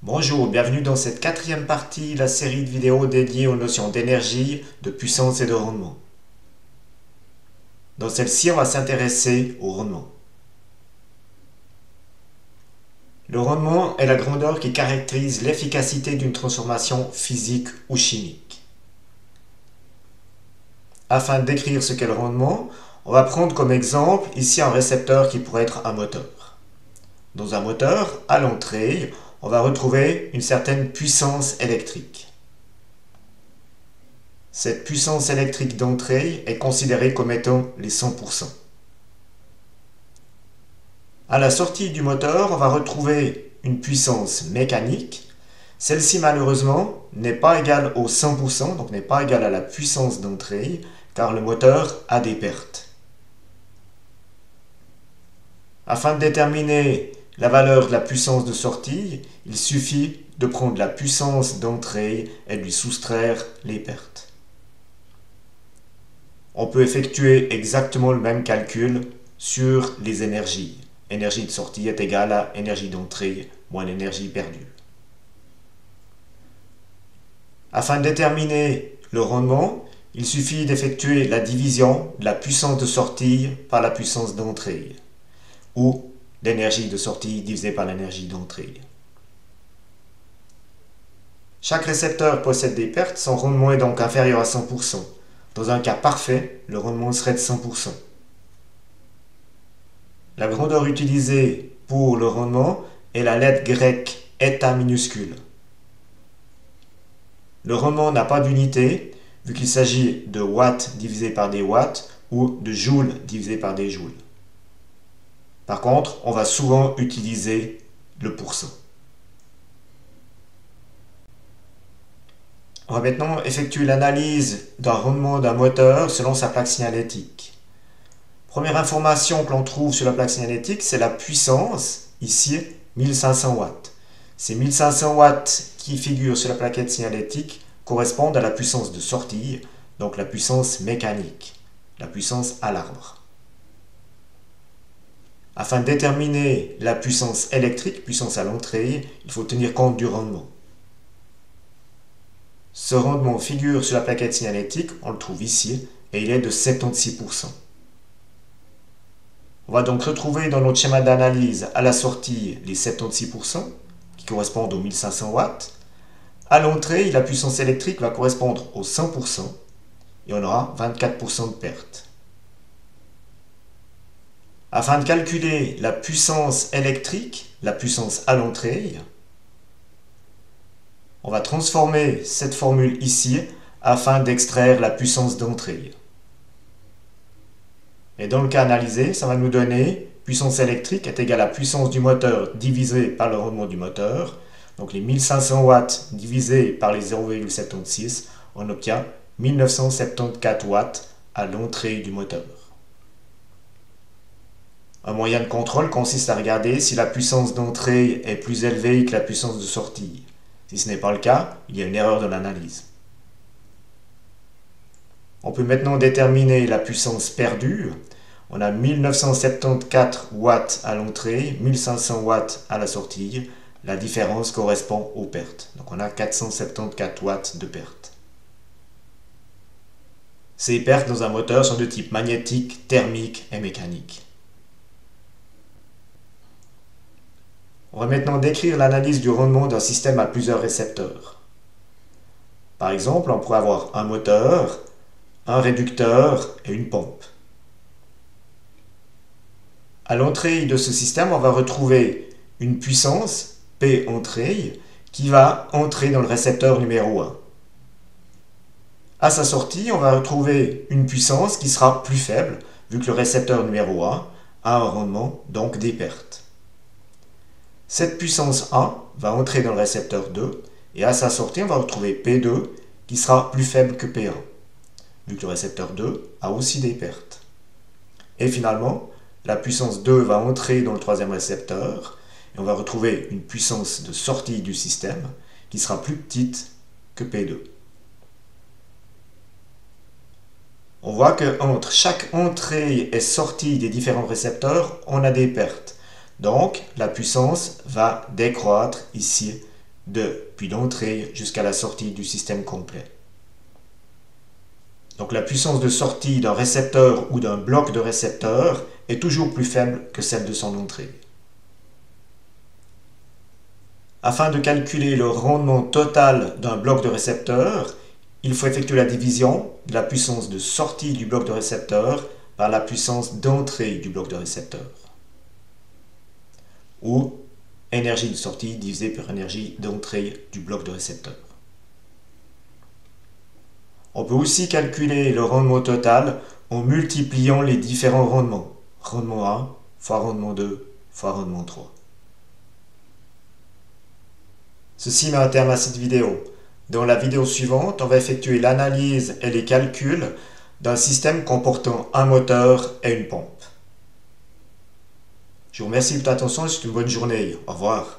Bonjour, bienvenue dans cette quatrième partie de la série de vidéos dédiée aux notions d'énergie, de puissance et de rendement. Dans celle-ci, on va s'intéresser au rendement. Le rendement est la grandeur qui caractérise l'efficacité d'une transformation physique ou chimique. Afin de décrire ce qu'est le rendement, on va prendre comme exemple ici un récepteur qui pourrait être un moteur. Dans un moteur, à l'entrée, on va retrouver une certaine puissance électrique. Cette puissance électrique d'entrée est considérée comme étant les 100%. À la sortie du moteur, on va retrouver une puissance mécanique. Celle-ci, malheureusement, n'est pas égale aux 100%, donc n'est pas égale à la puissance d'entrée, car le moteur a des pertes. Afin de déterminer la valeur de la puissance de sortie, il suffit de prendre la puissance d'entrée et de lui soustraire les pertes. On peut effectuer exactement le même calcul sur les énergies. Énergie de sortie est égale à énergie d'entrée moins l'énergie perdue. Afin de déterminer le rendement, il suffit d'effectuer la division de la puissance de sortie par la puissance d'entrée, ou l'énergie de sortie divisée par l'énergie d'entrée. Chaque récepteur possède des pertes, son rendement est donc inférieur à 100%. Dans un cas parfait, le rendement serait de 100%. La grandeur utilisée pour le rendement est la lettre grecque eta minuscule. Le rendement n'a pas d'unité, vu qu'il s'agit de watts divisé par des watts ou de joules divisé par des joules. Par contre, on va souvent utiliser le pourcent. On va maintenant effectuer l'analyse d'un rendement d'un moteur selon sa plaque signalétique. Première information que l'on trouve sur la plaque signalétique, c'est la puissance, ici 1500 watts. Ces 1500 watts qui figurent sur la plaquette signalétique correspondent à la puissance de sortie, donc la puissance mécanique, la puissance à l'arbre. Afin de déterminer la puissance électrique, puissance à l'entrée, il faut tenir compte du rendement. Ce rendement figure sur la plaquette signalétique, on le trouve ici, et il est de 76%. On va donc retrouver dans notre schéma d'analyse à la sortie les 76%, qui correspondent aux 1500 watts. À l'entrée, la puissance électrique va correspondre aux 100%, et on aura 24% de perte. Afin de calculer la puissance électrique, la puissance à l'entrée, on va transformer cette formule ici afin d'extraire la puissance d'entrée. Et dans le cas analysé, ça va nous donner puissance électrique est égale à puissance du moteur divisé par le rendement du moteur. Donc les 1500 watts divisé par les 0,76, on obtient 1974 watts à l'entrée du moteur. Un moyen de contrôle consiste à regarder si la puissance d'entrée est plus élevée que la puissance de sortie. Si ce n'est pas le cas, il y a une erreur de l'analyse. On peut maintenant déterminer la puissance perdue. On a 1974 watts à l'entrée, 1500 watts à la sortie. La différence correspond aux pertes. Donc on a 474 watts de pertes. Ces pertes dans un moteur sont de type magnétique, thermique et mécanique. On va maintenant décrire l'analyse du rendement d'un système à plusieurs récepteurs. Par exemple, on pourrait avoir un moteur, un réducteur et une pompe. À l'entrée de ce système, on va retrouver une puissance, P entrée, qui va entrer dans le récepteur numéro 1. À sa sortie, on va retrouver une puissance qui sera plus faible, vu que le récepteur numéro 1 a un rendement, donc des pertes. Cette puissance 1 va entrer dans le récepteur 2, et à sa sortie, on va retrouver P2, qui sera plus faible que P1, vu que le récepteur 2 a aussi des pertes. Et finalement, la puissance 2 va entrer dans le troisième récepteur, et on va retrouver une puissance de sortie du système qui sera plus petite que P2. On voit qu'entre chaque entrée et sortie des différents récepteurs, on a des pertes. Donc, la puissance va décroître ici depuis l'entrée jusqu'à la sortie du système complet. Donc la puissance de sortie d'un récepteur ou d'un bloc de récepteurs est toujours plus faible que celle de son entrée. Afin de calculer le rendement total d'un bloc de récepteur, il faut effectuer la division de la puissance de sortie du bloc de récepteur par la puissance d'entrée du bloc de récepteur. Ou énergie de sortie divisée par énergie d'entrée du bloc de récepteur. On peut aussi calculer le rendement total en multipliant les différents rendements. Rendement 1 fois rendement 2 fois rendement 3. Ceci met un terme à cette vidéo. Dans la vidéo suivante, on va effectuer l'analyse et les calculs d'un système comportant un moteur et une pompe. Je vous remercie de votre attention et c'est une bonne journée. Au revoir.